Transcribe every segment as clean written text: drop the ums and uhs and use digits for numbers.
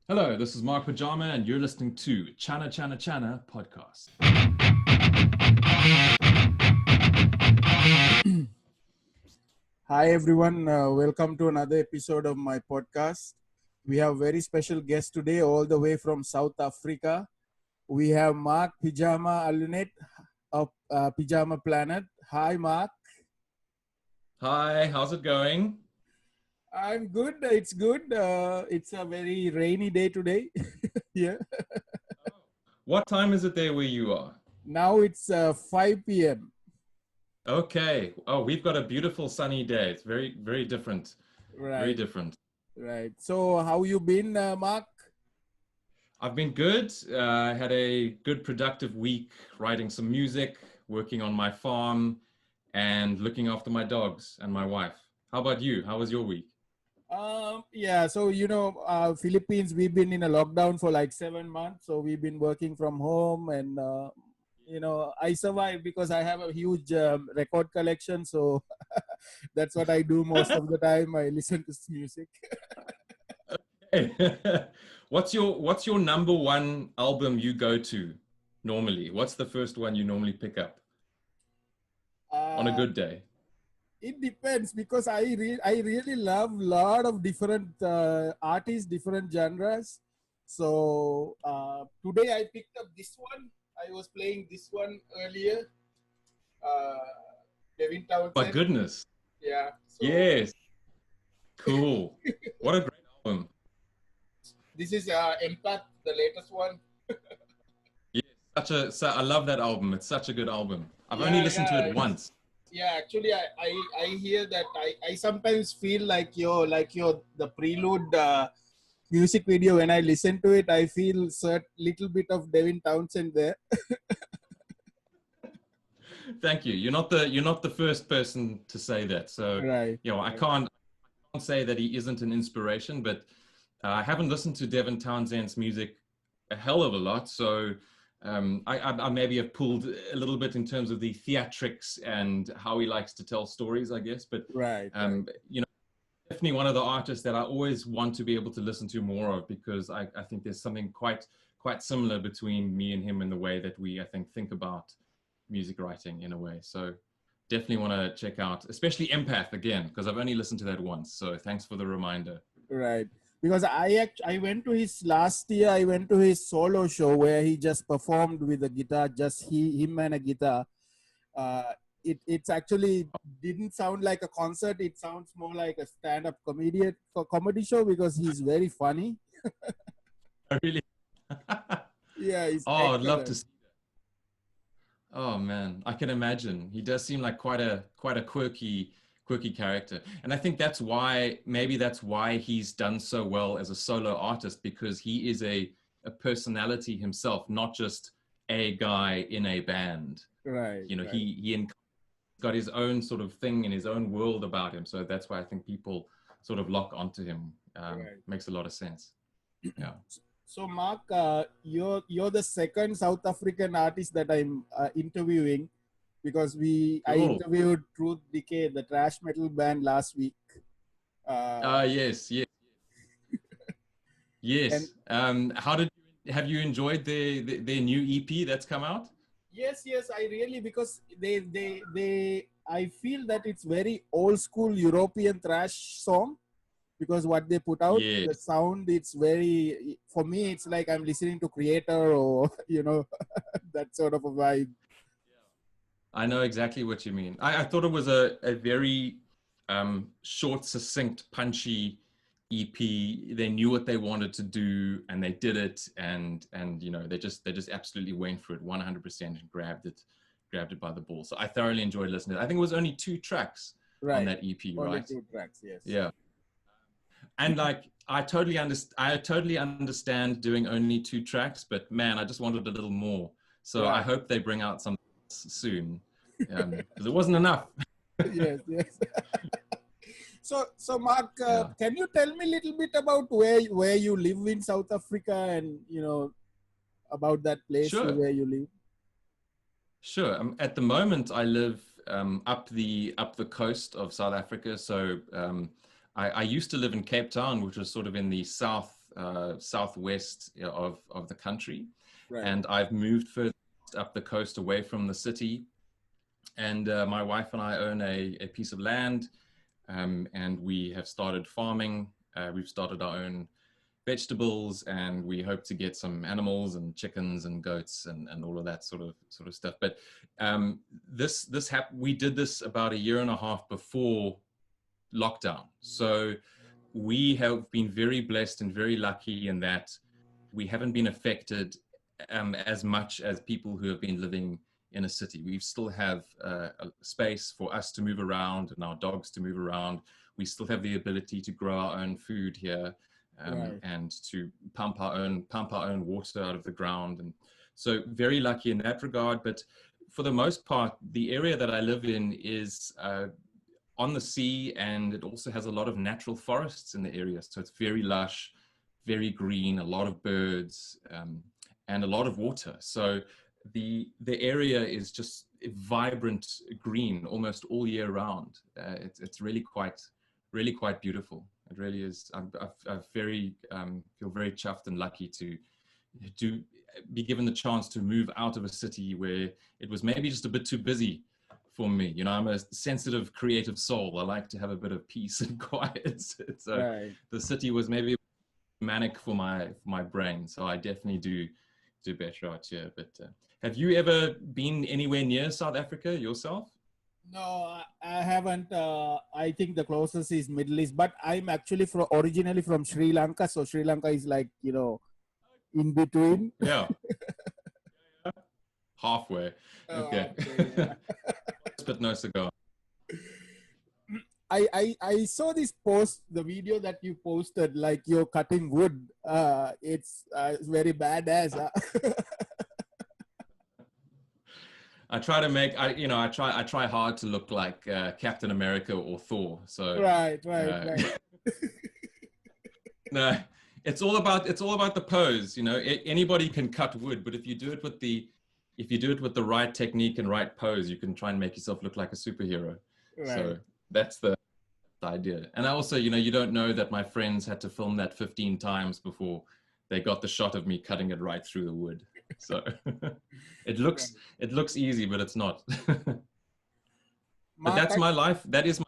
Hello, this is Mark Pyjama, and you're listening to Channa Channa Channa podcast. Hi everyone, welcome to another episode of my podcast. We have very special guest today, all the way from South Africa. We have Mark Pyjama Alunet of Pyjama Planet. Hi Mark. Hi, how's it going? I'm good. It's good. It's a very rainy day today. Yeah. What time is it there where you are? Now it's 5 p.m. Okay. Oh, we've got a beautiful sunny day. It's very, very different. Very Right. different. Right. So how you been, Mark? I've been good. I had a good, productive week writing some music, working on my farm, and looking after my dogs and my wife. How about you? How was your week? Yeah, so Philippines, we've been in a lockdown for like 7 months. So we've been working from home, and I survived because I have a huge record collection. So that's what I do most of the time. I listen to music. What's your number one album you go to normally? What's the first one you normally pick up on a Uh, good day? it depends because I really love lot of different artists, different genres. So today I picked up this one. I was playing this one earlier. Uh, Devin My Townsend. goodness. Yeah. So Yes. Cool. What a great album. this is Empath, the latest one. Yes. I love that album. It's such a good album. I've only Yeah, listened to yeah, it once. yeah. Actually, I hear that I sometimes feel like your the prelude music video. When I listen to it, I feel cert little bit of Devin Townsend there. Thank you. You're not the first person to say that. So, Right, I right. can't say that he isn't an inspiration, but I haven't listened to Devin Townsend's music a hell of a lot. So I maybe have pulled a little bit in terms of the theatrics and how he likes to tell stories, I guess. But Right, right. um, you know, definitely one of the artists that I always want to be able to listen to more of because I think there's something quite similar between me and him in the way that we I think about music writing in a way. So definitely want to check out, especially Empath again, because I've only listened to that once. So thanks for the reminder. Right. Because I went to his last year. I went to his solo show where he just performed with a guitar, just him and a guitar. Uh, it's actually didn't sound like a concert. It sounds more like a stand-up comedy show because he's very funny. I really. Yeah, he's Oh, I'd love to excellent. see. Oh man, I can imagine. He does seem like quite a quirky character. And I think that's why he's done so well as a solo artist because he is a personality himself, not just a guy in a band. Right, right, He got his own sort of thing in his own world about him. So that's why I think people sort of lock onto him. right. Makes a lot of sense. Yeah. So, Mark, you're the second South African artist that I'm interviewing because we I Cool. interviewed Truth Decay, the thrash metal band, last week. Uh, Yes, yes. and Yes. Have you enjoyed their new EP that's come out? yes, yes, I really because they I feel that it's very old school European thrash song because what they put out, Yes. the sound, it's very for me. It's like I'm listening to Creator or that sort of a vibe. I know exactly what you mean. I thought it was a very short, succinct, punchy EP. They knew what they wanted to do and they did it and they just absolutely went for it 100% and grabbed it by the ball. So I thoroughly enjoyed listening. I think it was only two tracks on Right, that EP, only right? two tracks. Yes. Yeah. And like I totally understand doing only two tracks, but man, I just wanted a little more. So I Right. hope they bring out some soon, because it wasn't enough. Yes, yes. So Mark, Yeah, can you tell me a little bit about where you live in South Africa and about that place sure, where you live? sure. At the moment, I live up the coast of South Africa. So I used to live in Cape Town, which was sort of in the south southwest of the country. Right. And I've moved further up the coast away from the city. And my wife and I own a piece of land, and we have started farming. We've started our own vegetables, and we hope to get some animals and chickens and goats and all of that sort of stuff. But we did this about a year and a half before lockdown. So we have been very blessed and very lucky in that we haven't been affected as much as people who have been living in a city. We still have a space for us to move around and our dogs to move around. We still have the ability to grow our own food here, Right. and to pump our own water out of the ground. And so very lucky in that regard. But for the most part, the area that I live in is on the sea, and it also has a lot of natural forests in the area. So it's very lush, very green, a lot of birds, and a lot of water. So the area is just vibrant green almost all year round. It's really quite beautiful. It really is. I feel very chuffed and lucky to be given the chance to move out of a city where it was maybe just a bit too busy for me. You know, I'm a sensitive, creative soul. I like to have a bit of peace and quiet. So Right. the city was maybe manic for my brain. So I definitely do better out here. But have you ever been anywhere near South Africa yourself? No, I haven't. I think the closest is Middle East, but I'm actually originally from Sri Lanka. So Sri Lanka is like, in between. Yeah, halfway. Oh, Okay. okay, yeah. But no cigar. I saw this post, the video that you posted, like you're cutting wood. It's very badass. I try to make I try hard to look like Captain America or Thor. So Right. no, it's all about the pose. You know, anybody can cut wood, but if you do it with the right technique and right pose, you can try and make yourself look like a superhero. Right. So that's the idea. And I also, you don't know that my friends had to film that 15 times before they got the shot of me cutting it right through the wood. So it looks easy, but it's not. But Mark, that's my life. That's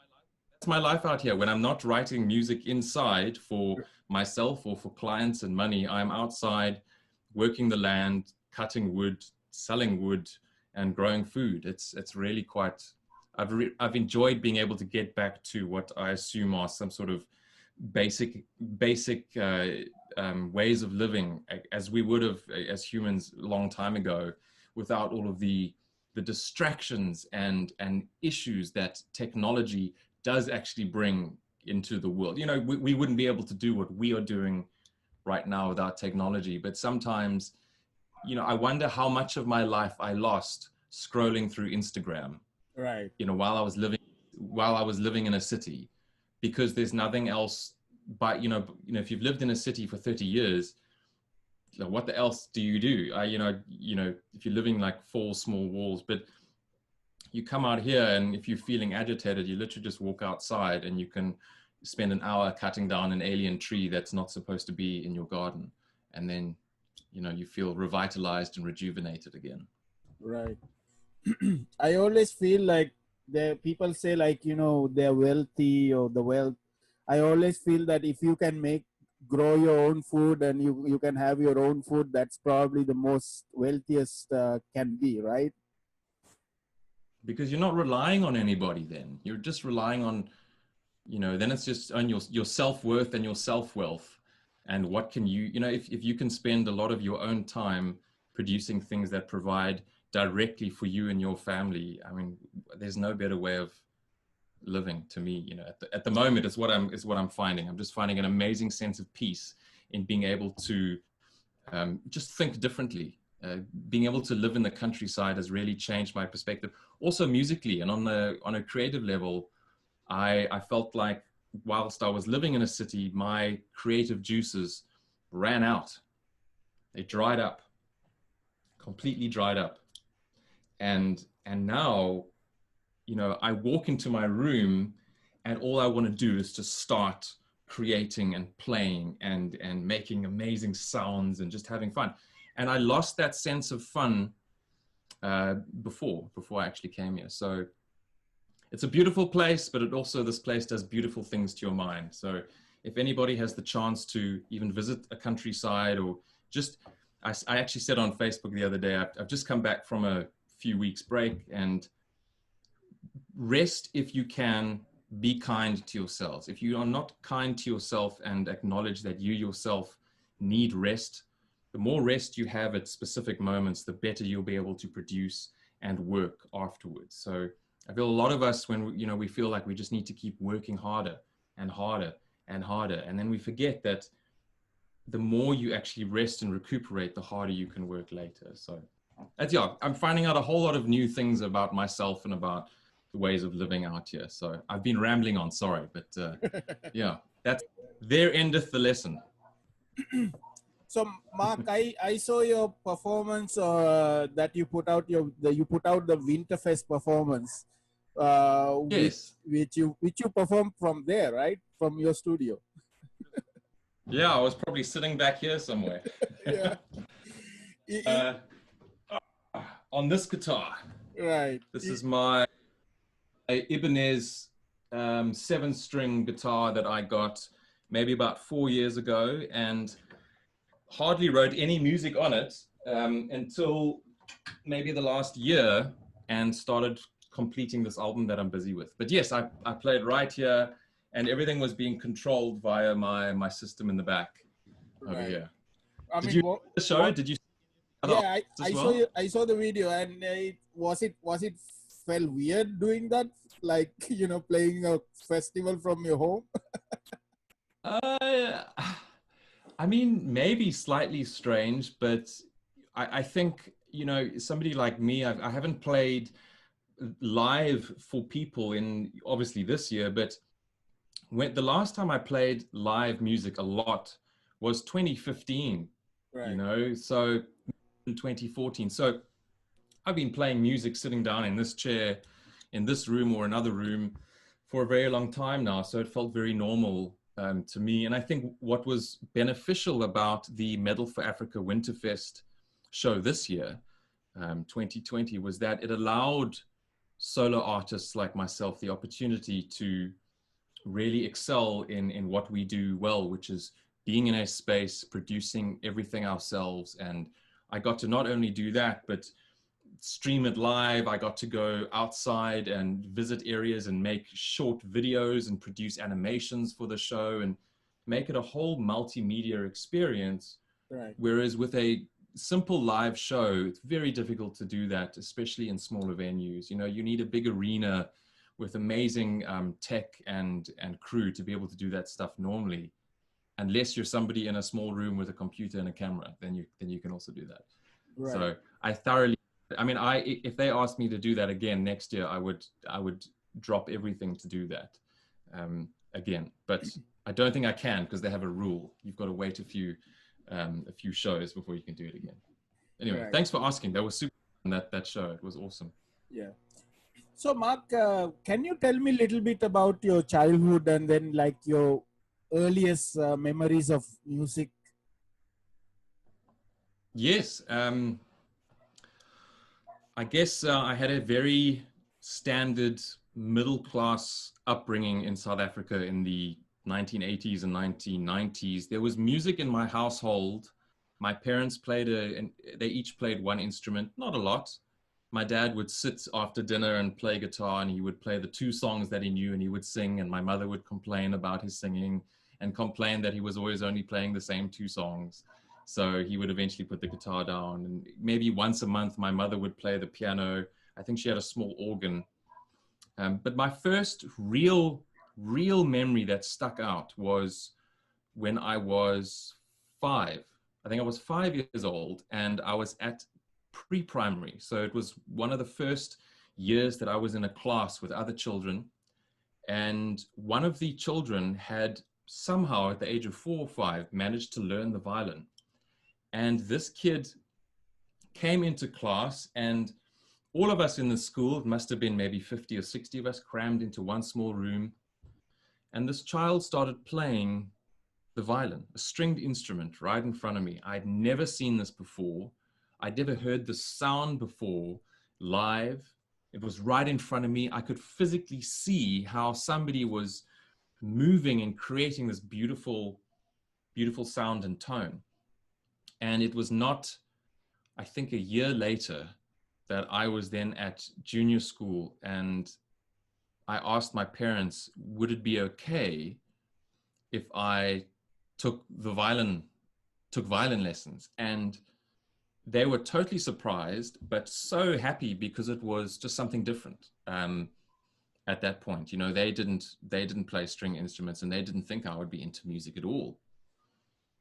my life out here. When I'm not writing music inside for myself or for clients and money, I'm outside working the land, cutting wood, selling wood, and growing food. It's really quite. I've enjoyed being able to get back to what I assume are some sort of basic ways of living as we would have as humans a long time ago, without all of the distractions and issues that technology does actually bring into the world. You know, we wouldn't be able to do what we are doing right now without technology. But sometimes, I wonder how much of my life I lost scrolling through Instagram. right. While I was living in a city, because there's nothing else. But if you've lived in a city for 30 years, what the else do you do? If you're living like 4 small walls, but you come out here, and if you're feeling agitated, you literally just walk outside and you can spend an hour cutting down an alien tree that's not supposed to be in your garden, and then you feel revitalized and rejuvenated again. Right. I always feel like the people say, like, they're wealthy or the wealth. I always feel that if you can grow your own food and you can have your own food, that's probably the most wealthiest can be, right? Because you're not relying on anybody. Then you're just relying on, then it's just on your self-worth and your self-wealth. And what can if you can spend a lot of your own time producing things that provide directly for you and your family, I mean, there's no better way of living, to me. At the moment, is what I'm finding. I'm just finding an amazing sense of peace in being able to just think differently. Being able to live in the countryside has really changed my perspective. Also musically, and on a creative level, I felt like whilst I was living in a city, my creative juices ran out. They dried up, completely dried up. And now, I walk into my room and all I want to do is to start creating and playing and making amazing sounds and just having fun. And I lost that sense of fun before I actually came here. So it's a beautiful place, but this place does beautiful things to your mind. So if anybody has the chance to even visit a countryside, or just, I actually said on Facebook the other day, I've just come back from a few weeks break, and rest if you can. Be kind to yourselves. If you are not kind to yourself and acknowledge that you yourself need rest, the more rest you have at specific moments, the better you'll be able to produce and work afterwards. So I feel a lot of us, when we feel like we just need to keep working harder and harder and harder, and then we forget that the more you actually rest and recuperate, the harder you can work later. So I'm finding out a whole lot of new things about myself and about the ways of living out here. So I've been rambling on, sorry, but yeah, there endeth the lesson. So Mark, I saw your performance that you put out the Winterfest performance, Yes. which you performed from there, right, from your studio. Yeah, I was probably sitting back here somewhere. Yeah. On this guitar. Right. This is my Ibanez 7-string guitar that I got maybe about 4 years ago, and hardly wrote any music on it until maybe the last year, and started completing this album that I'm busy with. But yes, I played right here, and everything was being controlled via my system in the back over here. Did you see the show? Did you? Yeah, I saw the video, and was it felt weird doing that, like playing a festival from your home? I mean, maybe slightly strange, but I think somebody like me, I haven't played live for people in obviously this year, but the last time I played live music a lot was 2015. Right. So in 2014. So I've been playing music sitting down in this chair, in this room or another room, for a very long time now. So it felt very normal to me. And I think what was beneficial about the Metal for Africa Winterfest show this year, 2020, was that it allowed solo artists like myself the opportunity to really excel in what we do well, which is being in a space, producing everything ourselves. And I got to not only do that, but stream it live. I got to go outside and visit areas and make short videos and produce animations for the show and make it a whole multimedia experience. Right. Whereas with a simple live show, it's very difficult to do that, especially in smaller venues. You need a big arena with amazing tech and crew to be able to do that stuff normally. Unless you're somebody in a small room with a computer and a camera, then you can also do that. Right. So I thoroughly, if they asked me to do that again next year, I would drop everything to do that again. But I don't think I can, because they have a rule. You've got to wait a few shows before you can do it again. Anyway, right. Thanks for asking. That was super fun, that show. It was awesome. Yeah. So Mark, can you tell me a little bit about your childhood and then like your earliest memories of music? Yes. I guess I had a very standard middle-class upbringing in South Africa in the 1980s and 1990s. There was music in my household. My parents they each played one instrument, not a lot. My dad would sit after dinner and play guitar, and he would play the 2 songs that he knew, and he would sing, and my mother would complain about his singing and complain that he was always only playing the same 2 songs. So he would eventually put the guitar down, and maybe once a month my mother would play the piano. I think she had a small organ. But my first real memory that stuck out was when I was 5. I think I was 5 years old, and I was at pre-primary. So it was one of the first years that I was in a class with other children. And one of the children had somehow at the age of 4 or 5 managed to learn the violin. And this kid came into class, and all of us in the school, it must have been maybe 50 or 60 of us, crammed into one small room. And this child started playing the violin, a stringed instrument, right in front of me. I'd never seen this before. I'd never heard the sound before live. It was right in front of me. I could physically see how somebody was moving and creating this beautiful, beautiful sound and tone. And it was not, I think, a year later that I was then at junior school, and I asked my parents, would it be okay if I took violin lessons? And they were totally surprised, but so happy, because it was just something different. At that point, you know, they didn't play string instruments, and they didn't think I would be into music at all.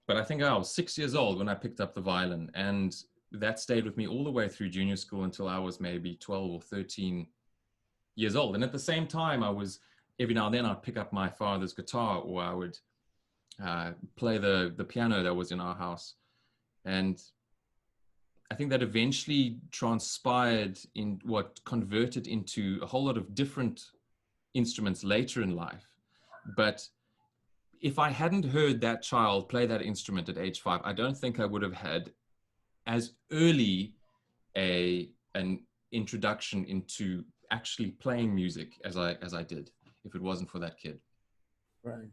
But I think I was 6 years old when I picked up the violin, and that stayed with me all the way through junior school until I was maybe 12 or 13 years old. And at the same time, I was, every now and then, I'd pick up my father's guitar, or I would play the piano that was in our house. And I think that eventually transpired in what converted into a whole lot of different instruments later in life. But if I hadn't heard that child play that instrument at age 5, I don't think I would have had as early an introduction into actually playing music as I did, if it wasn't for that kid. Right.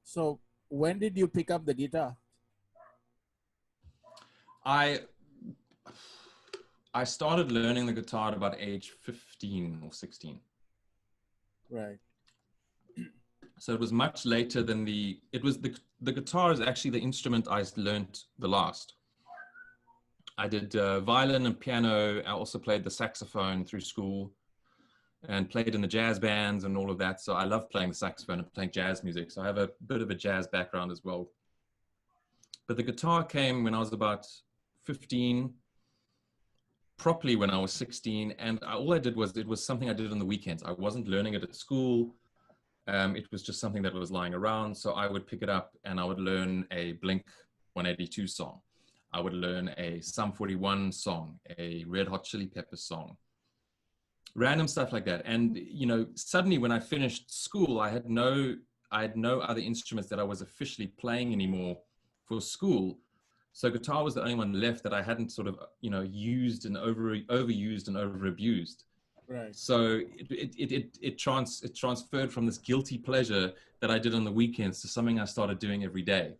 So when did you pick up the guitar? I started learning the guitar at about age 15 or 16. Right. So it was much later than the guitar is actually the instrument I learned the last. I did violin and piano. I also played the saxophone through school and played in the jazz bands and all of that. So I love playing the saxophone and playing jazz music. So I have a bit of a jazz background as well. But the guitar came when I was about 15, properly when I was 16. And all I did was, it was something I did on the weekends. I wasn't learning it at school. It was just something that was lying around. So I would pick it up and I would learn a Blink 182 song. I would learn a Sum 41 song, a Red Hot Chili Peppers song, random stuff like that. And, you know, suddenly when I finished school, I had no other instruments that I was officially playing anymore for school. So guitar was the only one left that I hadn't sort of, you know, used and overused and overabused. Right. So it transferred from this guilty pleasure that I did on the weekends to something I started doing every day.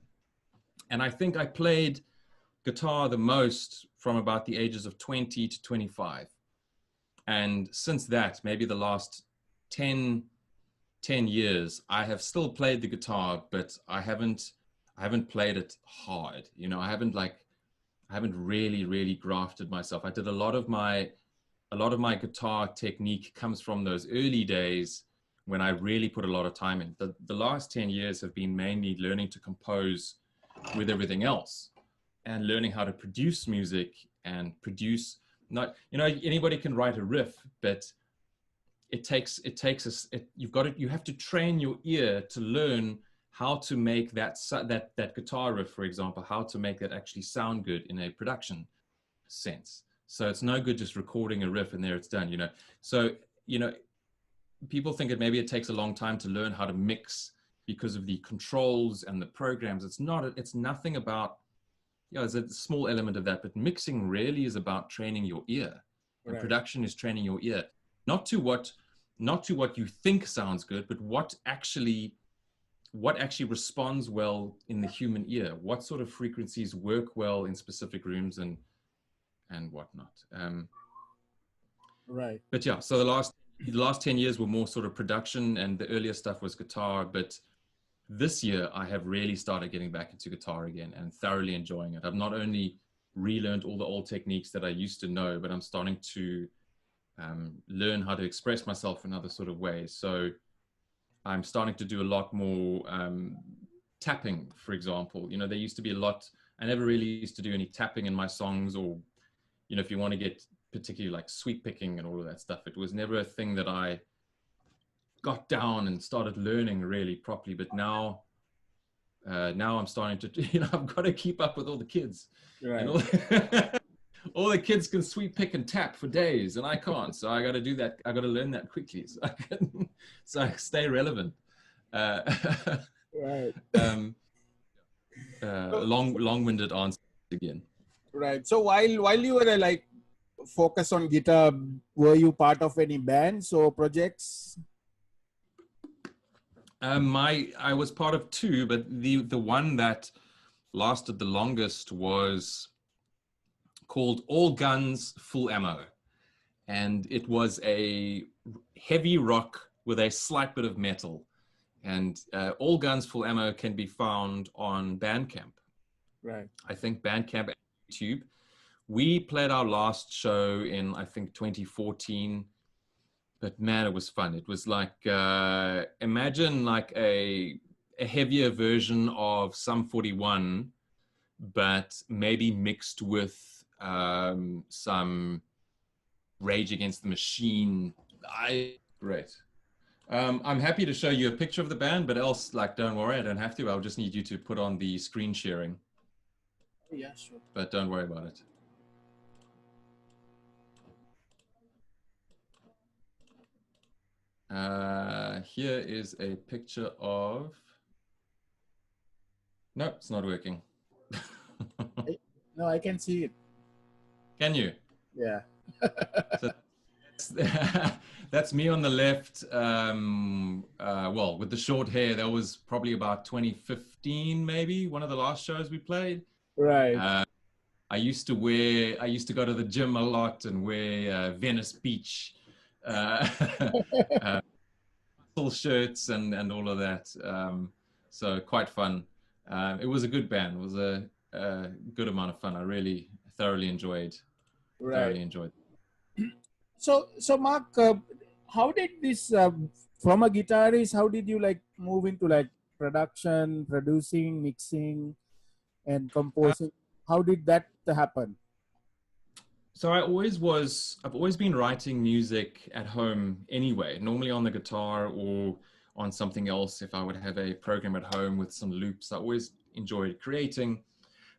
And I think I played guitar the most from about the ages of 20 to 25. And since that, maybe the last 10 years, I have still played the guitar, but I haven't played it hard. You know, I haven't really grafted myself. I did a lot of my guitar technique comes from those early days when I really put a lot of time in. The last 10 years have been mainly learning to compose with everything else and learning how to produce music and produce, not, you know, anybody can write a riff, but you have to train your ear to learn how to make that guitar riff, for example, how to make that actually sound good in a production sense. So it's no good just recording a riff and there it's done, you know. So, you know, people think maybe it takes a long time to learn how to mix because of the controls and the programs. It's nothing about, you know, there's a small element of that, but mixing really is about training your ear. And production is training your ear, not to what you think sounds good, but what actually responds well in the human ear. What sort of frequencies work well in specific rooms and whatnot. Right. But yeah, so the last 10 years were more sort of production, and the earlier stuff was guitar. But this year I have really started getting back into guitar again and thoroughly enjoying it. I've not only relearned all the old techniques that I used to know, but I'm starting to learn how to express myself in other sort of ways. So I'm starting to do a lot more tapping, for example. You know, there used to be a lot, I never really used to do any tapping in my songs, or, you know, if you want to get particularly like sweep picking and all of that stuff, it was never a thing that I got down and started learning really properly. But now I'm starting to, you know, I've got to keep up with all the kids. Right. And all the kids can sweep, pick, and tap for days, and I can't. So I got to do that. I got to learn that quickly, so I stay relevant. Uh, Right. um, So, long-winded answer again. right. So while you were like focus on guitar, were you part of any bands or projects? I was part of two, but the one that lasted the longest was called All Guns Full Ammo, and it was a heavy rock with a slight bit of metal. And All Guns Full Ammo can be found on Bandcamp. Right. I think Bandcamp and YouTube. We played our last show in, I think, 2014. But man, it was fun. It was like, imagine like a heavier version of Sum 41, but maybe mixed with some Rage Against the Machine. Great. I'm happy to show you a picture of the band, but else, like, don't worry, I don't have to. I'll just need you to put on the screen sharing. Yeah, sure. But don't worry about it. Here is a picture of... Nope, it's not working. No, I can see it. Can you? Yeah. So that's me on the left. Well, with the short hair, that was probably about 2015, maybe one of the last shows we played. Right. I used to go to the gym a lot and wear Venice Beach muscle shirts and all of that. So quite fun. It was a good band. It was a good amount of fun. I really thoroughly enjoyed. Right. It. So Mark, how did this from a guitarist? How did you like move into like production, producing, mixing, and composing? How did that happen? So I've always been writing music at home anyway, normally on the guitar or on something else. If I would have a program at home with some loops, I always enjoyed creating.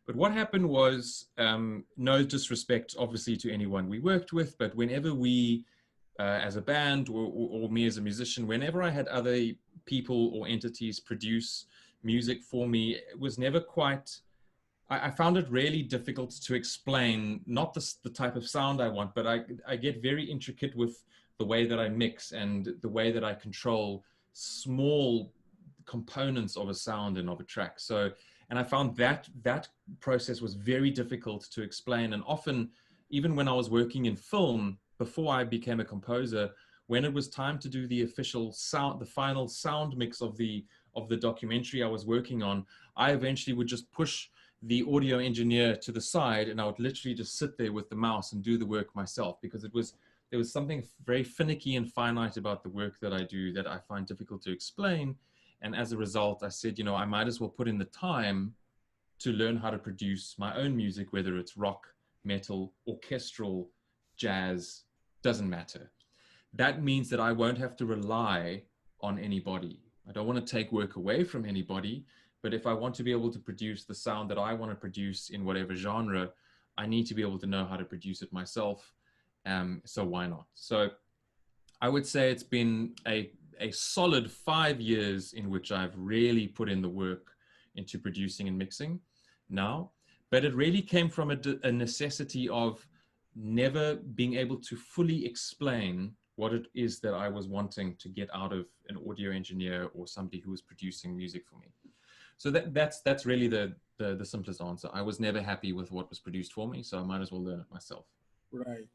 But what happened was, no disrespect, obviously, to anyone we worked with, but whenever we, as a band or me as a musician, whenever I had other people or entities produce music for me, it was never quite... I found it really difficult to explain, not the type of sound I want, but I get very intricate with the way that I mix and the way that I control small components of a sound and of a track. So, and I found that process was very difficult to explain. And often, even when I was working in film, before I became a composer, when it was time to do the official sound, the final sound mix of the documentary I was working on, I eventually would just push the audio engineer to the side, and I would literally just sit there with the mouse and do the work myself, because there was something very finicky and finite about the work that I do that I find difficult to explain. And as a result, I said, I might as well put in the time to learn how to produce my own music, whether it's rock, metal, orchestral, jazz, doesn't matter. That means that I won't have to rely on anybody. I don't want to take work away from anybody. But if I want to be able to produce the sound that I want to produce in whatever genre, I need to be able to know how to produce it myself. So why not? So I would say it's been a solid 5 years in which I've really put in the work into producing and mixing now. But it really came from a necessity of never being able to fully explain what it is that I was wanting to get out of an audio engineer or somebody who was producing music for me. So that's really the simplest answer. I was never happy with what was produced for me, so I might as well learn it myself. Right.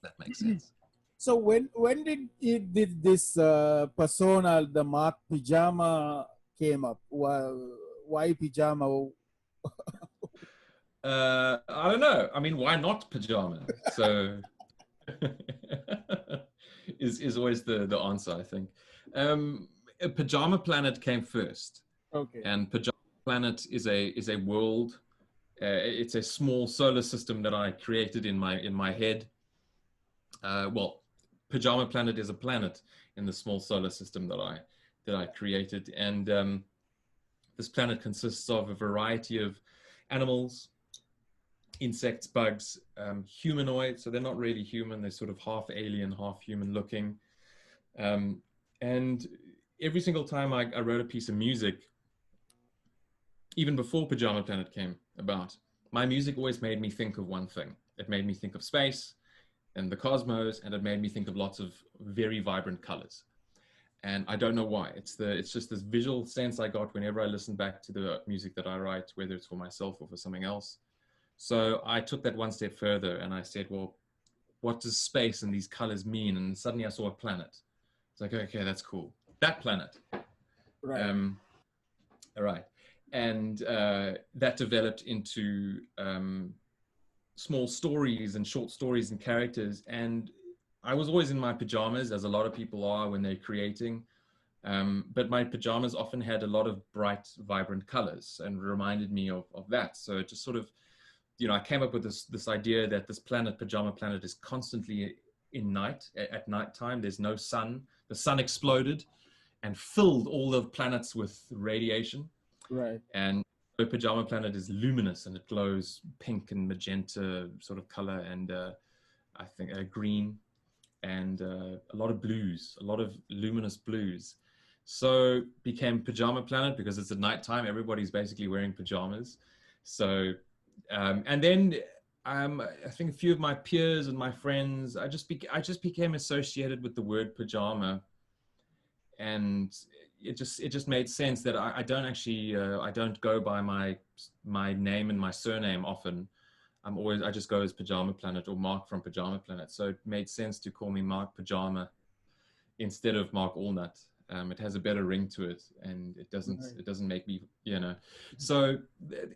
That makes sense. So when did this persona, the Mark Pyjama, came up? Why Pyjama? I don't know. I mean, why not pajama? So is always the answer, I think. Pyjama Planet came first. Okay. And Pyjama Planet is a world. It's a small solar system that I created in my head. Well, Pyjama Planet is a planet in the small solar system that I created, and this planet consists of a variety of animals, insects, bugs, humanoid. So they're not really human. They're sort of half alien, half human looking. And every single time I wrote a piece of music, even before Pyjama Planet came about, my music always made me think of one thing. It made me think of space and the cosmos, and it made me think of lots of very vibrant colors. And I don't know why. It's just this visual sense I got whenever I listen back to the music that I write, whether it's for myself or for something else. So I took that one step further and I said, well, what does space and these colors mean? And suddenly I saw a planet. It's like, okay, that's cool. That planet. Right. All right. And that developed into small stories and short stories and characters. And I was always in my pajamas, as a lot of people are when they're creating. But my pajamas often had a lot of bright, vibrant colors and reminded me of that. So it just sort of, I came up with this idea that this planet, Pyjama Planet, is constantly in night. At nighttime, there's no sun. The sun exploded and filled all the planets with radiation. Right. And the Pyjama Planet is luminous and it glows pink and magenta sort of color, and I think green, and a lot of blues, a lot of luminous blues. So became Pyjama Planet because it's at nighttime. Everybody's basically wearing pajamas. So, and then I think a few of my peers and my friends, I just became associated with the word pajama, and it just made sense that I don't actually I don't go by my name and my surname often. I just go as Pyjama Planet or Mark from Pyjama Planet. So it made sense to call me Mark Pajama instead of Mark Allnut. It has a better ring to it, and it doesn't make me, So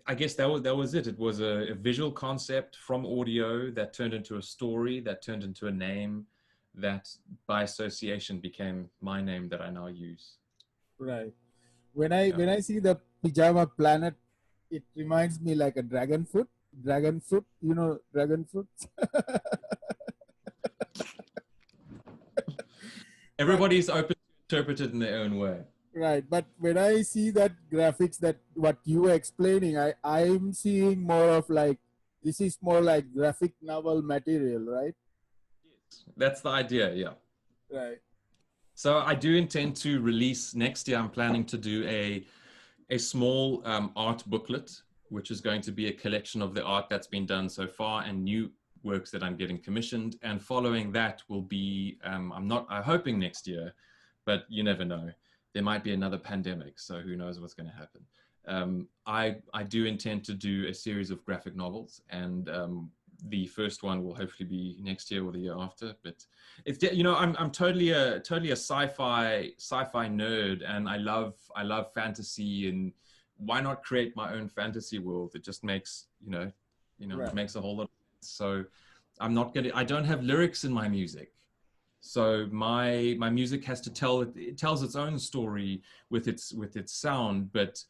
I guess that was it. It was a visual concept from audio that turned into a story, that turned into a name, that by association became my name that I now use. Right. When I see the Pyjama Planet, it reminds me like a dragon fruit. Dragon fruit, dragon fruit. Everybody's open to interpret it in their own way. Right, but when I see that graphics, that what you were explaining, I'm seeing more of like, this is more like graphic novel material, right? That's the idea, yeah. Right. So I do intend to release next year. I'm planning to do a small art booklet, which is going to be a collection of the art that's been done so far and new works that I'm getting commissioned. And following that will be, I'm hoping next year, but you never know. There might be another pandemic, so who knows what's going to happen. I do intend to do a series of graphic novels, and the first one will hopefully be next year or the year after. But it's I'm totally a sci-fi nerd, and I love fantasy, and why not create my own fantasy world? It just makes right. It makes a whole lot of sense. So I don't have lyrics in my music. So my music has to it tells its own story with its sound, but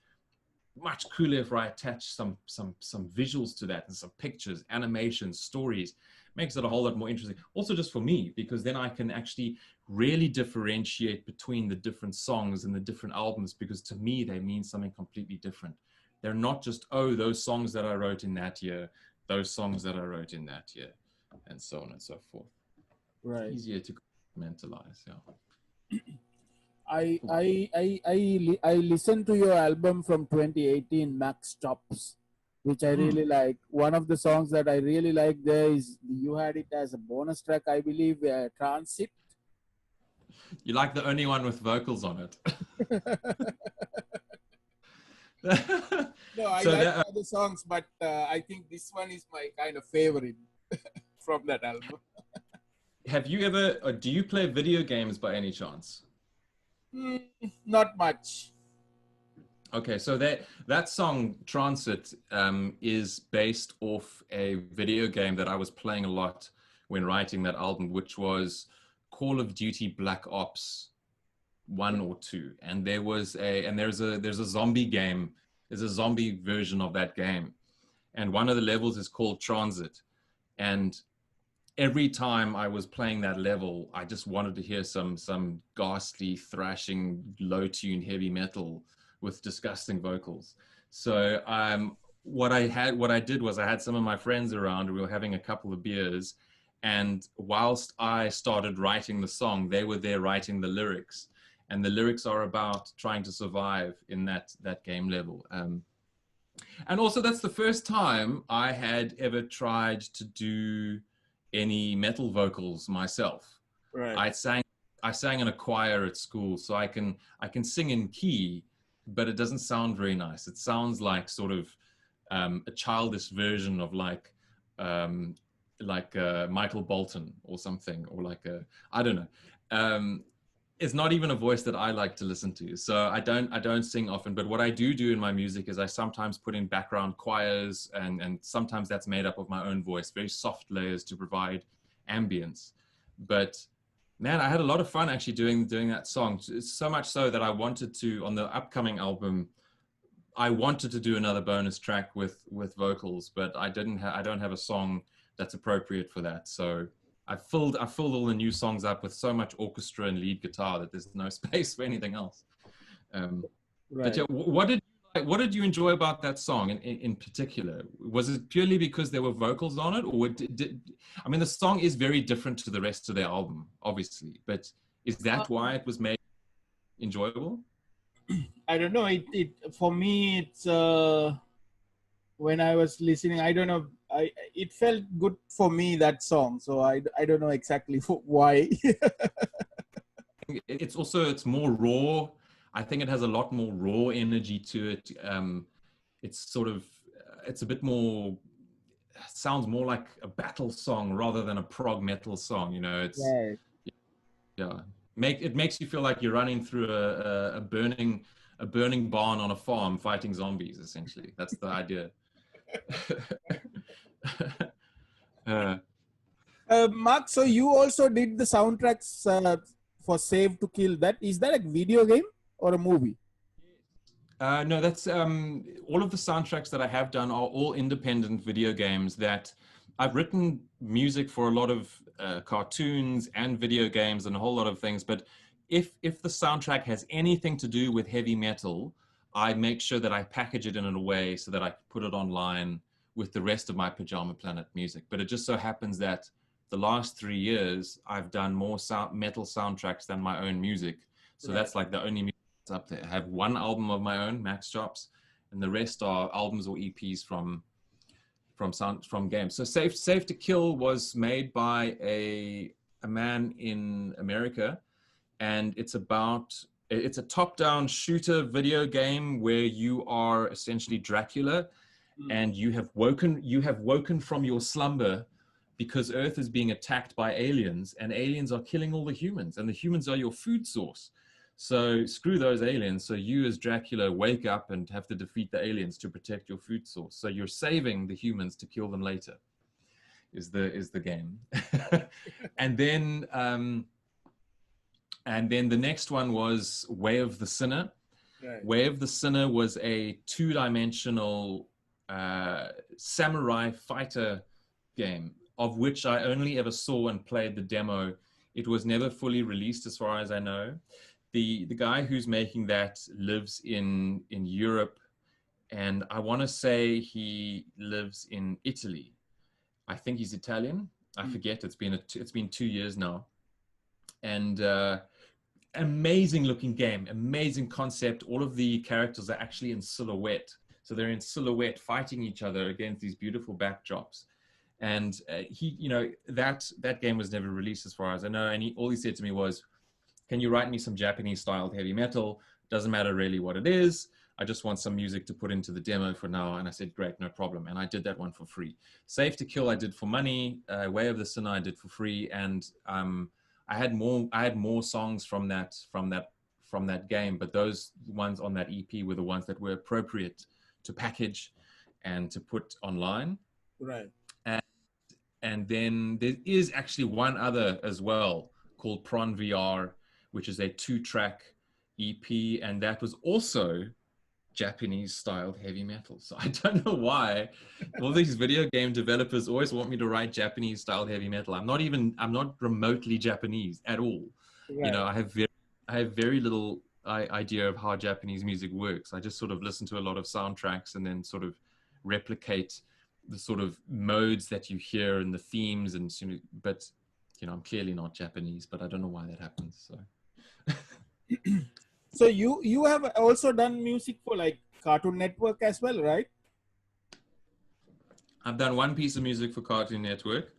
much cooler if I attach some visuals to that and some pictures, animations, stories. Makes it a whole lot more interesting. Also just for me, because then I can actually really differentiate between the different songs and the different albums, because to me they mean something completely different. They're not just, oh, those songs that I wrote in that year, those songs that I wrote in that year, and so on and so forth. Right. It's easier to mentalize. Yeah. I listened to your album from 2018, Max Stops, which I really like. One of the songs that I really like there is, you had it as a bonus track, I believe, Transit. You like the only one with vocals on it. No, I like other songs, but I think this one is my kind of favorite from that album. Have you ever, or do you play video games by any chance? Not much. Okay, so that song Transit is based off a video game that I was playing a lot when writing that album, which was Call of Duty Black Ops 1 or 2, and there's a zombie game. There's a zombie version of that game, and one of the levels is called Transit, and every time I was playing that level, I just wanted to hear some ghastly, thrashing, low-tune heavy metal with disgusting vocals. So what I did was I had some of my friends around. We were having a couple of beers, and whilst I started writing the song, they were there writing the lyrics, and the lyrics are about trying to survive in that game level. And also, that's the first time I had ever tried to do any metal vocals myself. Right. I sang I sang in a choir at school, so I can sing in key, but it doesn't sound very nice. It sounds like sort of a childish version of um, Michael Bolton or something, or like a I don't know. Um, it's not even a voice that I like to listen to. So I don't sing often. But what I do in my music is I sometimes put in background choirs, and sometimes that's made up of my own voice, very soft layers to provide ambience. But man, I had a lot of fun actually doing that song. So much so that I wanted to, on the upcoming album, I wanted to do another bonus track with vocals, but I don't have a song that's appropriate for that. So I filled all the new songs up with so much orchestra and lead guitar that there's no space for anything else. Um, but Right. yeah, what did you enjoy about that song in particular? Was it purely because there were vocals on it, or I mean, the song is very different to the rest of their album, obviously, but is Uh, that why it was made enjoyable? I don't know. It for me, it's when I was listening, I don't know. It felt good for me, that song. So I don't know exactly why. It's more raw. I think it has a lot more raw energy to it. It's sort of it's a bit more sounds more like a battle song rather than a prog metal song. You know, it's Right. yeah, it makes you feel like you're running through a burning barn on a farm fighting zombies. Essentially, that's the idea. uh, Mark, so you also did the soundtracks for Save to Kill. That is that a video game or a movie? no, that's all of the soundtracks that I have done are all independent video games that I've written music for a lot of cartoons and video games and a whole lot of things. But if the soundtrack has anything to do with heavy metal, I make sure that I package it in a way so that I put it online with the rest of my Pyjama Planet music. But it just so happens that the last 3 years I've done more metal soundtracks than my own music. So Right. that's like the only up there. I have one album of my own, Max Chops, and the rest are albums or EPs from games. So Safe to Kill was made by a man in America, and it's a top-down shooter video game where you are essentially Dracula, Mm. and you have woken from your slumber because Earth is being attacked by aliens, and aliens are killing all the humans, and the humans are your food source. So screw those aliens. So you as Dracula wake up and have to defeat the aliens to protect your food source. So you're saving the humans to kill them later. Is the game. and then the next one was Way of the Sinner. Right. Way of the Sinner was a two-dimensional samurai fighter game, of which I only ever saw and played the demo. It was never fully released as far as I know. The guy who's making that lives in Europe, and I want to say he lives in Italy. I think he's Italian. I Mm. forget. It's been 2 years now, and amazing looking game, amazing concept. All of the characters are actually in silhouette, so they're in silhouette fighting each other against these beautiful backdrops. And that game was never released as far as I know. And all he said to me was, can you write me some Japanese styled heavy metal? Doesn't matter really what it is. I just want some music to put into the demo for now. And I said, great, no problem. And I did that one for free. Safe to Kill I did for money. Way of the Sinner I did for free. And I had more songs from that game, but those ones on that EP were the ones that were appropriate to package and to put online. Right. And, and then there is actually one other as well called Prawn VR, which is a 2-track EP, and that was also Japanese styled heavy metal. So I don't know why all these video game developers always want me to write Japanese styled heavy metal. I'm not remotely Japanese at all. You Right. know, I have very little idea of how Japanese music works. I just sort of listen to a lot of soundtracks and then sort of replicate the sort of modes that you hear and the themes, and but I'm clearly not Japanese, but I don't know why that happens. So So you have also done music for like Cartoon Network as well, right? I've done one piece of music for Cartoon Network.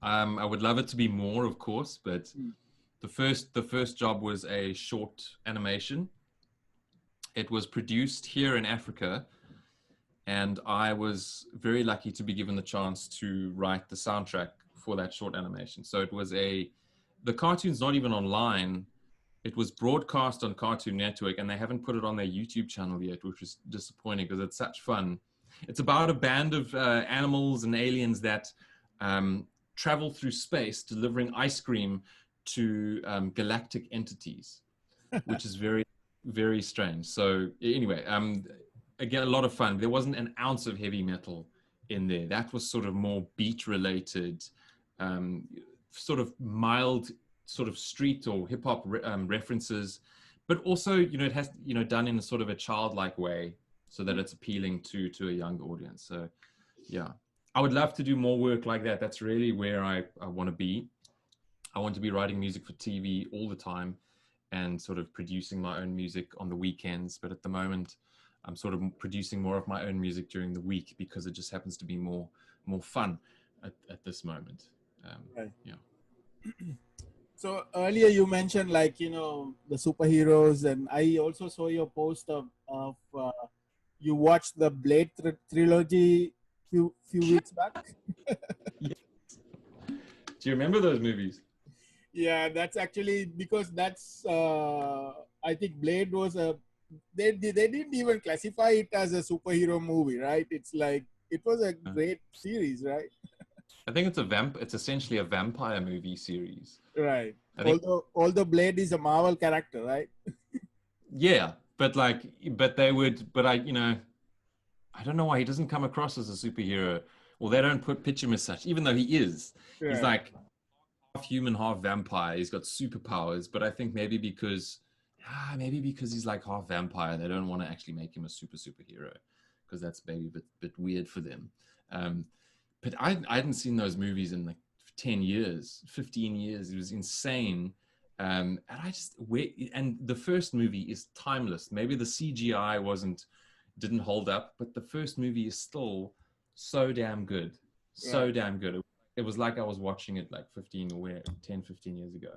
I would love it to be more, of course, but the first job was a short animation. It was produced here in Africa, and I was very lucky to be given the chance to write the soundtrack for that short animation. So it was the cartoon's not even online. It was broadcast on Cartoon Network, and they haven't put it on their YouTube channel yet, which is disappointing because it's such fun. It's about a band of animals and aliens that travel through space, delivering ice cream to galactic entities, which is very, very strange. So anyway, again, a lot of fun. There wasn't an ounce of heavy metal in there. That was sort of more beat related, sort of mild, sort of street or hip hop references, but also, it has, done in a sort of a childlike way so that it's appealing to a young audience. So yeah, I would love to do more work like that. That's really where I want to be. I want to be writing music for TV all the time and sort of producing my own music on the weekends. But at the moment, I'm sort of producing more of my own music during the week because it just happens to be more fun at this moment. Right. Yeah. So earlier you mentioned like the superheroes, and I also saw your post of you watched the Blade trilogy few weeks back. Yeah. Do you remember those movies? Yeah, that's actually because that's I think Blade was they didn't even classify it as a superhero movie, right? It's like it was a great series, right? I think it's essentially a vampire movie series. Right. I think, Although Blade is a Marvel character, right? yeah, but I don't know why he doesn't come across as a superhero. Well, they don't pitch him as such, even though he is. He's Right. like half human, half vampire. He's got superpowers, but I think maybe because he's like half vampire, they don't want to actually make him a superhero because that's maybe a bit weird for them. But I hadn't seen those movies in like 10 years, 15 years. It was insane. And the first movie is timeless. Maybe the CGI didn't hold up, but the first movie is still so damn good. So Right. damn good. It was like I was watching it like 10, 15 years ago.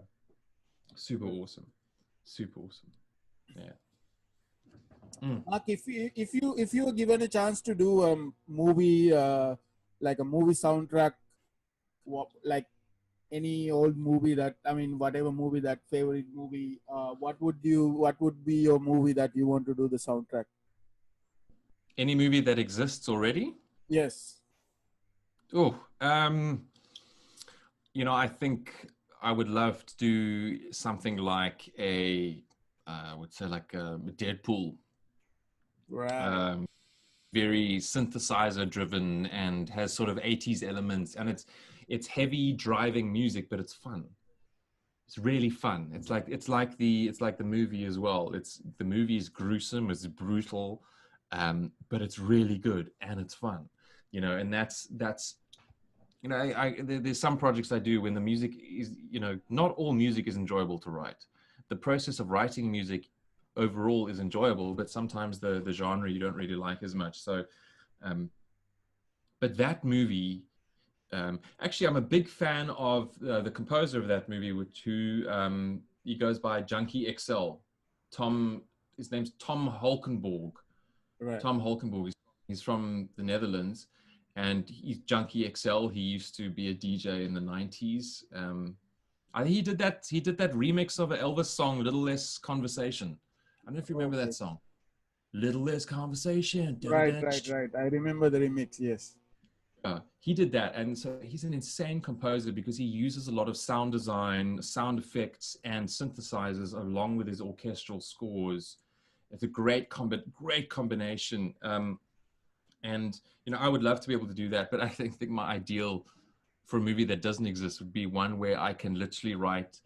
Super awesome. Super awesome. Yeah. Mark, if you were given a chance to do a movie like a movie soundtrack, like any old movie that whatever movie, that favorite movie, what would be your movie that you want to do the soundtrack? Any movie that exists already? Yes. Oh, I think I would love to do something like I would say like a Deadpool. Right. Very synthesizer driven and has sort of 80s elements, and it's heavy driving music, but it's fun. It's really fun. It's like the movie as well. The movie is gruesome, it's brutal, but it's really good and it's fun. And that's there's some projects I do when the music is, not all music is enjoyable to write. The process of writing music overall is enjoyable, but sometimes the genre you don't really like as much. So, but that movie, actually, I'm a big fan of the composer of that movie, he goes by Junkie XL. His name's Tom Holkenborg. Right. Tom Holkenborg. He's from the Netherlands, and he's Junkie XL. He used to be a DJ in the 90s. I think he did that remix of an Elvis song, Little Less Conversation. I don't know if you remember that song. Little Less Conversation. Right. I remember the remix. Yes. He did that, and so he's an insane composer because he uses a lot of sound design, sound effects, and synthesizers along with his orchestral scores. It's a great combination. And I would love to be able to do that, but I think my ideal for a movie that doesn't exist would be one where I can literally write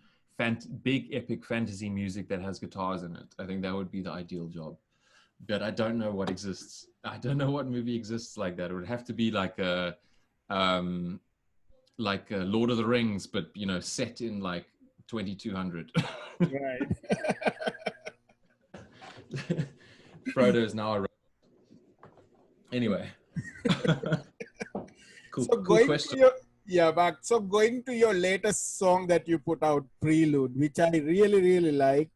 big epic fantasy music that has guitars in it. I think that would be the ideal job. but I don't know what exists. I don't know what movie exists like that. It would have to be um, like a Lord of the Rings, but you know, set in like 2200. Right. Frodo is now a anyway. Cool, So cool going to question. your yeah, but so going to your latest song that you put out, Prelude, which I really really like.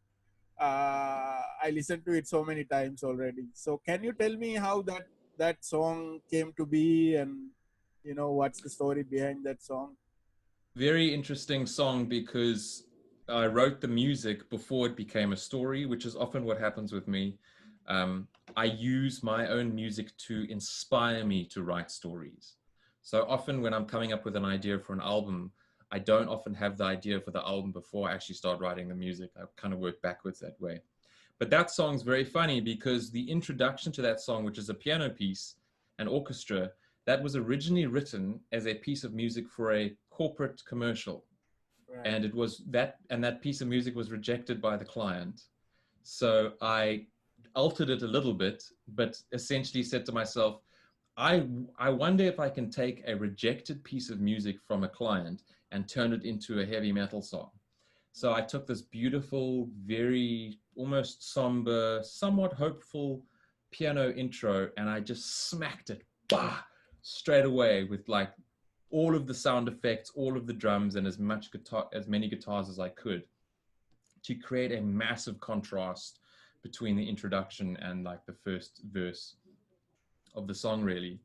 I listened to it so many times already. So can you tell me how that song came to be, and you know what's the story behind that song? Very interesting song because I wrote the music before it became a story, which is often what happens with me. Um, I use my own music to inspire me to write stories. So often when I'm coming up with an idea for an album, I don't often have the idea for the album before I actually start writing the music. I kind of work backwards that way. But that song's very funny because the introduction to that song, which is a piano piece, an orchestra, that was originally written as a piece of music for a corporate commercial. Right. And it was that, and that piece of music was rejected by the client. So I altered it a little bit, but essentially said to myself, I wonder if I can take a rejected piece of music from a client and turn it into a heavy metal song. So I took this beautiful, very almost somber, somewhat hopeful piano intro and I just smacked it bah, straight away with like all of the sound effects, all of the drums, and as many guitars as I could to create a massive contrast between the introduction and like the first verse of the song, really.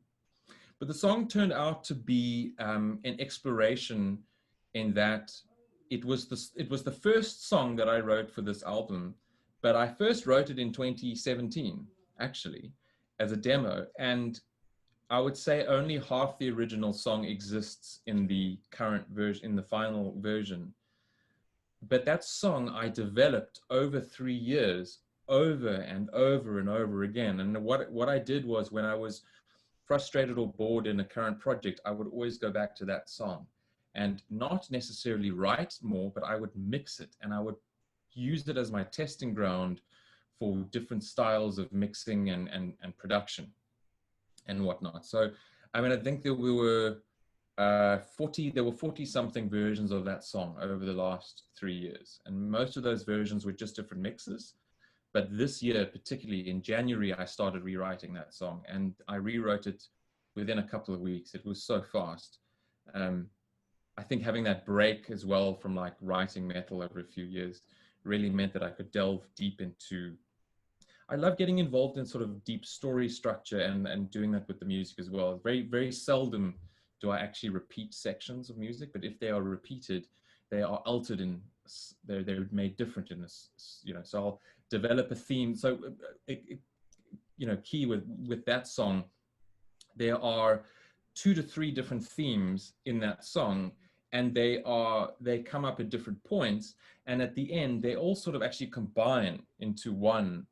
But the song turned out to be an exploration in that it was the first song that I wrote for this album, but I first wrote it in 2017 actually as a demo, and I would say only half the original song exists in the current version, in the final version. But that song I developed over 3 years, over and over and over again. And what I did was when I was frustrated or bored in a current project, I would always go back to that song and not necessarily write more, but I would mix it and I would use it as my testing ground for different styles of mixing and production and whatnot. So, I mean, I think there were 40 something versions of that song over the last 3 years. And most of those versions were just different mixes. But this year, particularly in January, I started rewriting that song and I rewrote it within a couple of weeks. It was so fast. Um, I think having that break as well from like writing metal over a few years really meant that I could delve deep into. I love getting involved in sort of deep story structure and doing that with the music as well. Very, very seldom do I actually repeat sections of music, but if they are repeated, they are altered in, they're made different in this, you know, so I'll develop a theme. So, you know, key with that song, there are 2 to 3 different themes in that song, and they come up at different points, and at the end they all sort of actually combine into one.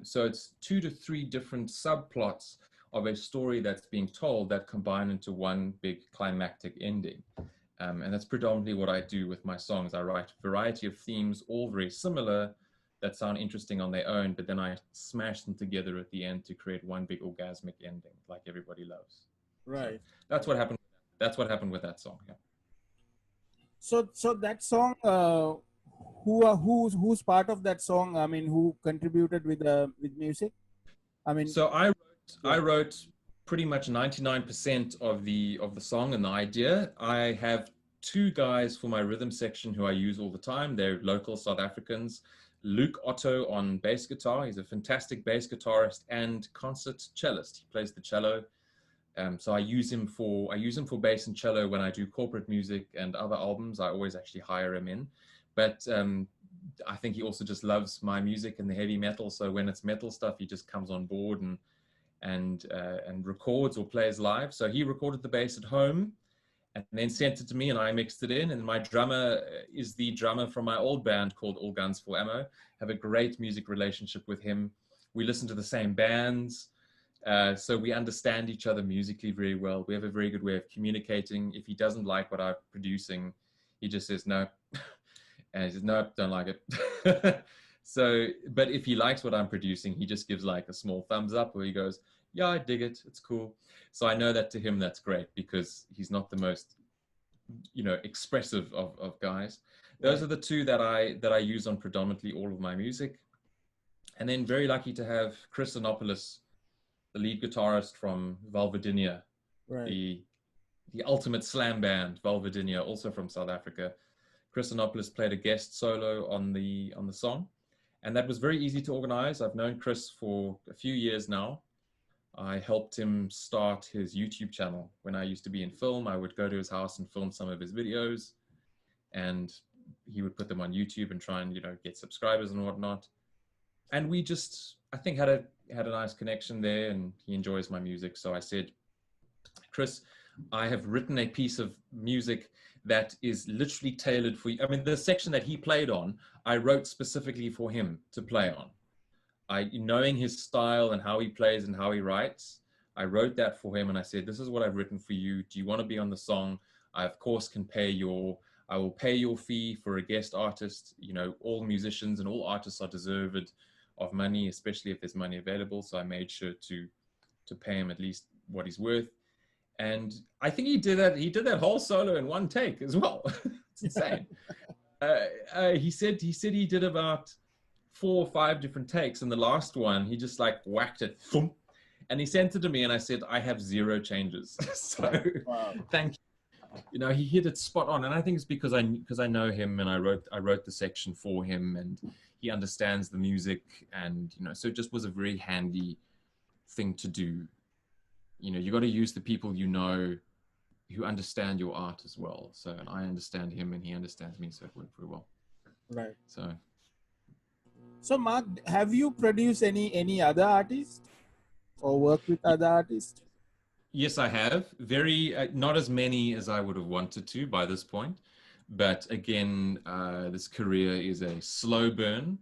So it's 2 to 3 different subplots of a story that's being told that combine into one big climactic ending. And that's predominantly what I do with my songs. I write a variety of themes, all very similar, that sound interesting on their own, but then I smash them together at the end to create one big orgasmic ending, like everybody loves. So Right. that's what happened. That's what happened with that song. Yeah. So that song, who's part of that song? I mean, who contributed with music? I mean, So I yeah. wrote pretty much 99% of the song and the idea. I have 2 guys for my rhythm section who I use all the time. They're local South Africans. Luke Otto on bass guitar. He's a fantastic bass guitarist and concert cellist. He plays the cello. So I use him for bass and cello when I do corporate music and other albums. I always actually hire him in, but I think he also just loves my music and the heavy metal. So when it's metal stuff, he just comes on board and records or plays live. So he recorded the bass at home and then sent it to me, and I mixed it in. And my drummer is the drummer from my old band called All Guns for Ammo. Have a great music relationship with him. We listen to the same bands. So we understand each other musically very well. We have a very good way of communicating. If he doesn't like what I'm producing, he just says no. And he says, no, don't like it. So, but if he likes what I'm producing, he just gives like a small thumbs up, or he goes, yeah, I dig it, it's cool. So I know that to him that's great, because he's not the most, expressive of guys. Those Right. are the two that I use on predominantly all of my music. And then very lucky to have Chris Anopoulos, the lead guitarist from Valvadinia, Right. the ultimate slam band, Valvadinia, also from South Africa. Chris Anopoulos played a guest solo on the song, and that was very easy to organize. I've known Chris for a few years now. I helped him start his YouTube channel. When I used to be in film, I would go to his house and film some of his videos, and he would put them on YouTube and try and get subscribers and whatnot. And we just, I think, had a nice connection there, and he enjoys my music. So I said, Chris, I have written a piece of music that is literally tailored for you. I mean, the section that he played on, I wrote specifically for him to play on. Knowing his style and how he plays and how he writes, I wrote that for him, and I said, this is what I've written for you. Do you want to be on the song? I, of course, I will pay your fee for a guest artist. All musicians and all artists are deserved of money, especially if there's money available. So I made sure to pay him at least what he's worth. And I think he did that. He did that whole solo in one take as well. It's insane. He said he did about 4 or 5 different takes, and the last one he just like whacked it, thump, and he sent it to me, and I said, I have 0 changes. So Wow. thank you. He hit it spot on, and I think it's because I know him, and I wrote the section for him, and he understands the music, and so it just was a very handy thing to do. You got to use the people who understand your art as well. So, and I understand him, and he understands me, so it worked very well. Right. So, Mark, have you produced any other artists or worked with other artists? yes, I have. Very not as many as I would have wanted to by this point, but again, this career is a slow burn,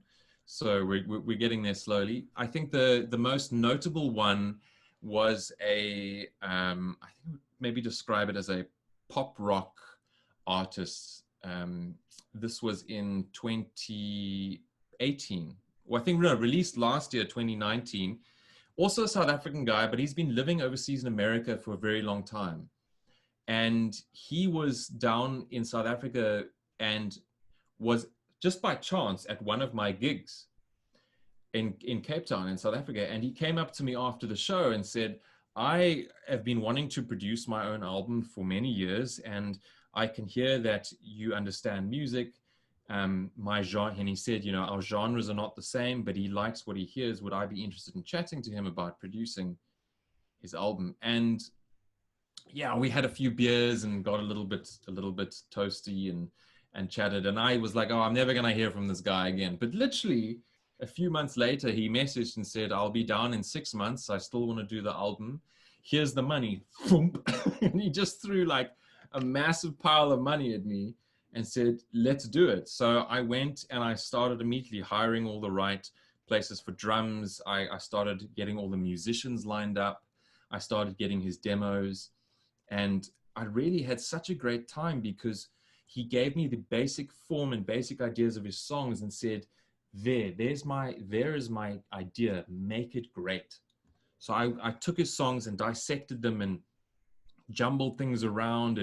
so we're getting there slowly. I think the most notable one was I think maybe describe it as a pop rock artist. This was in 2018. Well, I think released last year, 2019. Also a South African guy, but he's been living overseas in America for a very long time. And he was down in South Africa and was just by chance at one of my gigs in Cape Town in South Africa. And he came up to me after the show and said, I have been wanting to produce my own album for many years, and I can hear that you understand music. My genre, and he said, our genres are not the same, but he likes what he hears. Would I be interested in chatting to him about producing his album? And yeah, we had a few beers and got a little bit toasty and chatted. And I was like, oh, I'm never going to hear from this guy again. But literally a few months later, he messaged and said, I'll be down in 6 months. I still want to do the album. Here's the money. And he just threw like a massive pile of money at me and said, let's do it. So I went and I started immediately hiring all the right places for drums. I started getting all the musicians lined up. I started getting his demos. And I really had such a great time because he gave me the basic form and basic ideas of his songs and said, there is my idea, make it great. So I took his songs and dissected them and jumbled things around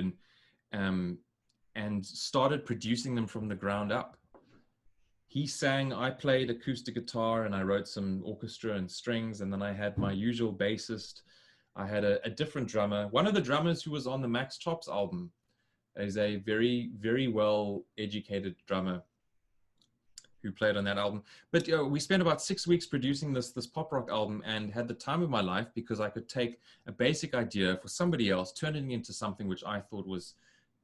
and started producing them from the ground up. He sang, I played acoustic guitar, and I wrote some orchestra and strings, and then I had my usual bassist. I had a different drummer. One of the drummers who was on the Max Chops album is a very, very well educated drummer who played on that album. But we spent about 6 weeks producing this pop rock album and had the time of my life because I could take a basic idea for somebody else, turn it into something which I thought was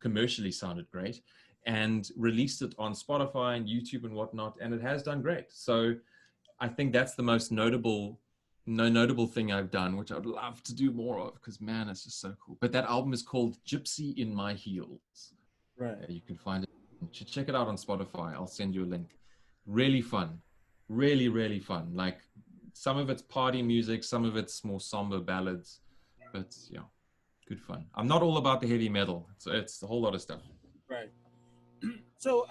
commercially sounded great, and released it on Spotify and YouTube and whatnot, and it has done great. So I think that's the most notable thing I've done, which I'd love to do more of because, man, it's just so cool. But that album is called Gypsy in My Heels. Right. You can find it. Check it out on Spotify. I'll send you a link. Really fun. Really, really fun. Like some of it's party music, some of it's more somber ballads, but yeah, good fun. I'm not all about the heavy metal, so it's a whole lot of stuff. Right. So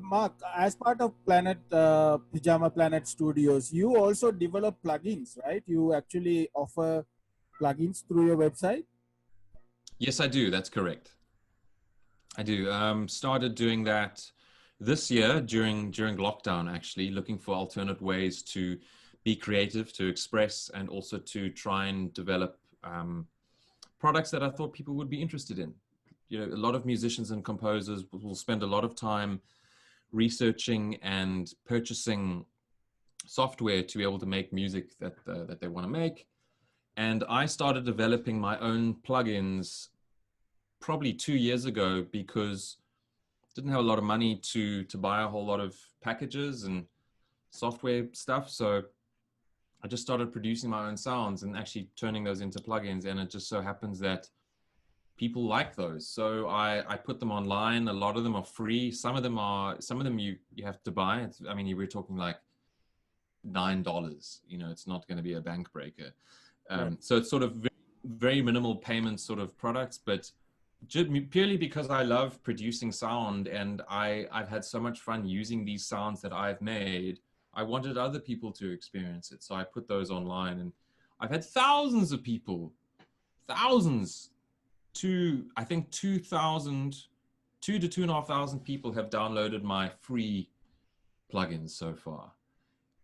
Mark, as part of Pyjama Planet Studios, you also develop plugins, right? You actually offer plugins through your website. Yes, I do. That's correct. I do. Started doing that this year during lockdown, actually, looking for alternate ways to be creative, to express, and also to try and develop products that I thought people would be interested in. You know, a lot of musicians and composers will spend a lot of time researching and purchasing software to be able to make music that they want to make. And I started developing my own plugins probably 2 years ago because I didn't have a lot of money to buy a whole lot of packages and software stuff. So I just started producing my own sounds and actually turning those into plugins. And it just so happens that people like those. So I put them online. A lot of them are free. Some of them you have to buy. I mean, we're talking like $9. You know, it's not going to be a bank breaker. Right. So it's sort of very, very minimal payment sort of products, but purely because I love producing sound and I've had so much fun using these sounds that I've made. I wanted other people to experience it. So I put those online and I've had thousands of people, thousands, I think 2,000, 2,000 to 2,500 people have downloaded my free plugins so far.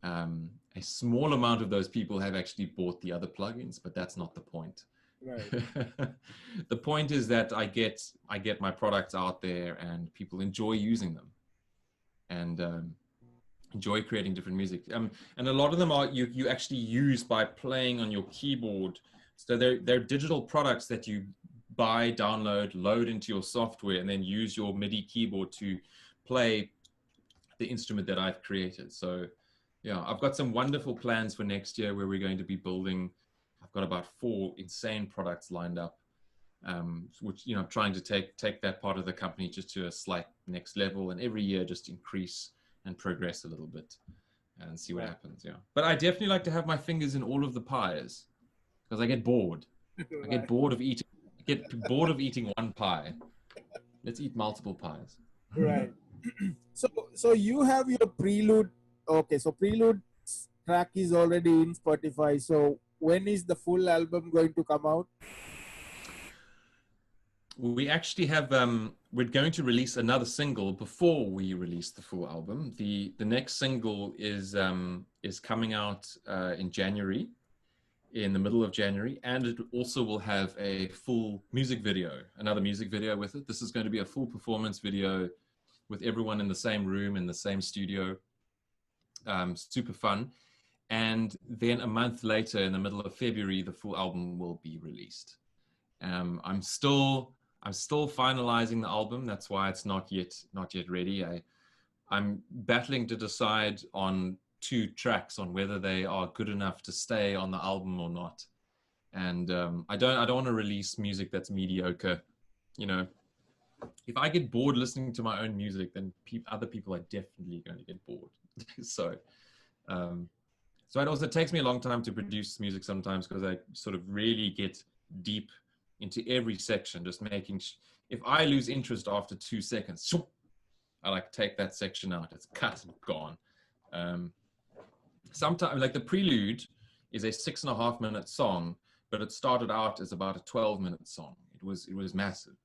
A small amount of those people have actually bought the other plugins, but that's not the point. Right. The point is that I get my products out there and people enjoy using them and enjoy creating different music. And a lot of them are you actually use by playing on your keyboard. So they're digital products that you buy, download, load into your software, and then use your MIDI keyboard to play the instrument that I've created. So yeah, I've got some wonderful plans for next year where we're going to be building. I've got about 4 insane products lined up, which, you know, I'm trying to take that part of the company just to a slight next level, and every year just increase and progress a little bit and see what happens. Yeah, but I definitely like to have my fingers in all of the pies because I get bored. I get bored of eating. I get bored of eating one pie. Let's eat multiple pies. Right. So you have your prelude. Okay, so prelude track is already in Spotify. So when is the full album going to come out? We actually have we're going to release another single before we release the full album. The next single is coming out in January, in the middle of January, and it also will have a full music video, another music video with it. This is going to be a full performance video with everyone in the same room, in the same studio. Super fun. And then a month later, in the middle of February, the full album will be released. I'm still finalizing the album. That's why it's not yet ready. I'm battling to decide on 2 tracks on whether they are good enough to stay on the album or not. And I don't want to release music that's mediocre. You know, if I get bored listening to my own music, then other people are definitely going to get bored. So it also takes me a long time to produce music sometimes because I sort of really get deep into every section, just making if I lose interest after 2 seconds, I like take that section out. It's cut and gone. Sometimes, like the prelude is a 6.5-minute song, but it started out as about a 12-minute song. It was massive,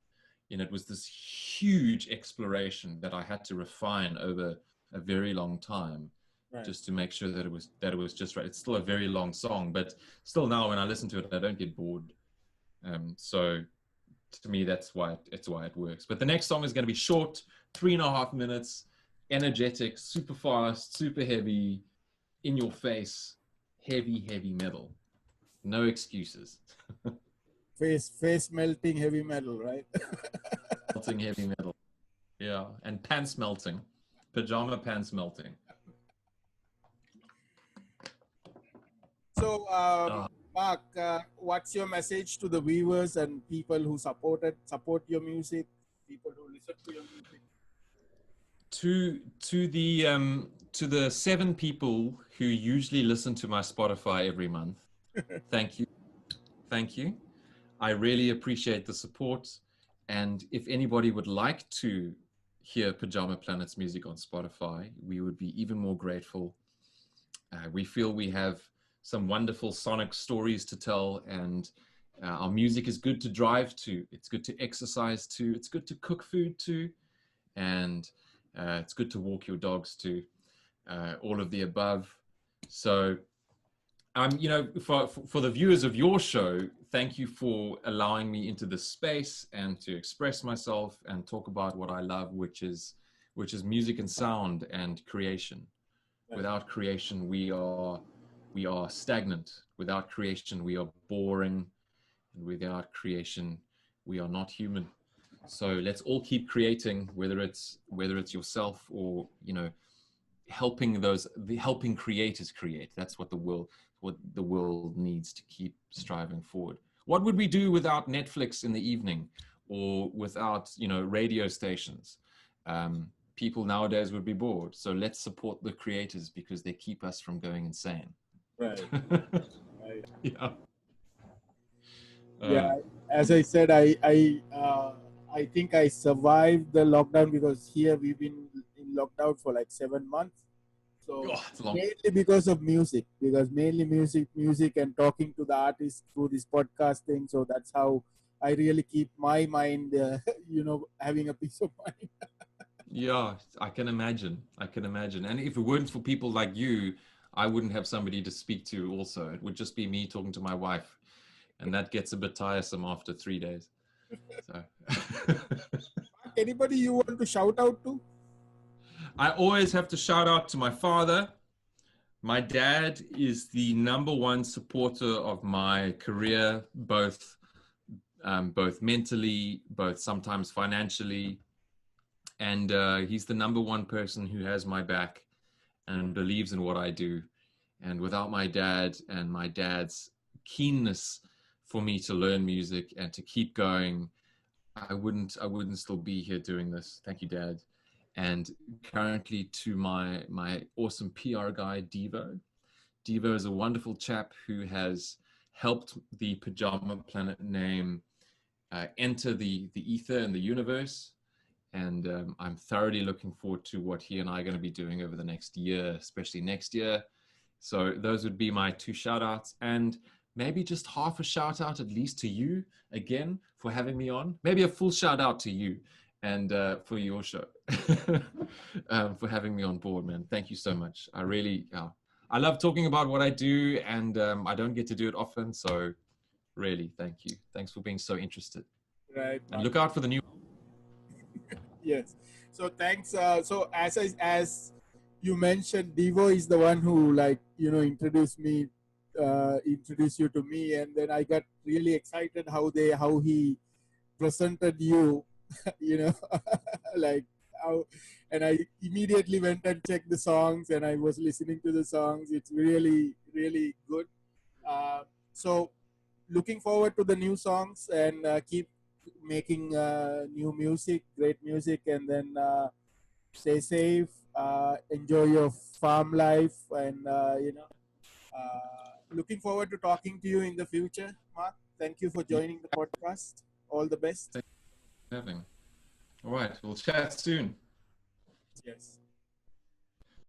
and it was this huge exploration that I had to refine over a very long time. Right. Just to make sure that it was just right. It's still a very long song, but still now when I listen to it, I don't get bored. So to me, that's why it works. But the next song is going to be short, 3.5 minutes, energetic, super fast, super heavy, in your face, heavy metal. No excuses. Face melting heavy metal, right? Melting heavy metal. Yeah, and pants melting, pajama pants melting. So, Mark, what's your message to the viewers and people who support your music, people who listen to your music? To the 7 people who usually listen to my Spotify every month, thank you. I really appreciate the support. And if anybody would like to hear Pyjama Planet's music on Spotify, we would be even more grateful. We feel we have some wonderful sonic stories to tell, and our music is good to drive to. It's good to exercise to. It's good to cook food to, and it's good to walk your dogs to. All of the above. So, you know, for the viewers of your show, thank you for allowing me into this space and to express myself and talk about what I love, which is music and sound and creation. Without creation, we are stagnant. Without creation, we are boring, and without creation, we are not human. So let's all keep creating, whether it's yourself or, you know, helping creators create. That's what the world needs to keep striving forward. What would we do without Netflix in the evening, or without, you know, radio stations? People nowadays would be bored. So let's support the creators, because they keep us from going insane. Right. Right. Yeah. Yeah. As I said, I think I survived the lockdown, because here we've been in lockdown for like 7 months. So it's long. mainly because of music, mainly music and talking to the artists through this podcast thing. So that's how I really keep my mind, you know, having a peace of mind. Yeah, I can imagine. And if it weren't for people like you, I wouldn't have somebody to speak to also. It would just be me talking to my wife. And that gets a bit tiresome after 3 days. So Anybody you want to shout out to? I always have to shout out to my father. My dad is the #1 supporter of my career, both mentally, both sometimes financially. And he's the #1 person who has my back and believes in what I do. And without my dad and my dad's keenness for me to learn music and to keep going, I wouldn't still be here doing this. Thank you, Dad. And currently to my awesome PR guy, Devo. Devo is a wonderful chap who has helped the Pyjama Planet name enter the ether and the universe. And I'm thoroughly looking forward to what he and I are going to be doing over the next year, especially next year. So those would be my 2 shout outs, and maybe just half a shout out at least to you again for having me on. Maybe a full shout out to you and for your show, for having me on board, man. Thank you so much. I really, I love talking about what I do, and I don't get to do it often. So really, thank you. Thanks for being so interested. Right. And look out for the new. Yes. So thanks. So as you mentioned, Devo is the one who, like, you know, introduced you to me, and then I got really excited how he presented you, you know, like how, and I immediately went and checked the songs, and I was listening to the songs. It's really, really good. So looking forward to the new songs, and keep making new music, great music, and then stay safe, enjoy your farm life, and you know, looking forward to talking to you in the future, Mark. Thank you for joining the podcast. All the best. Having. All right, we'll chat soon. Yes.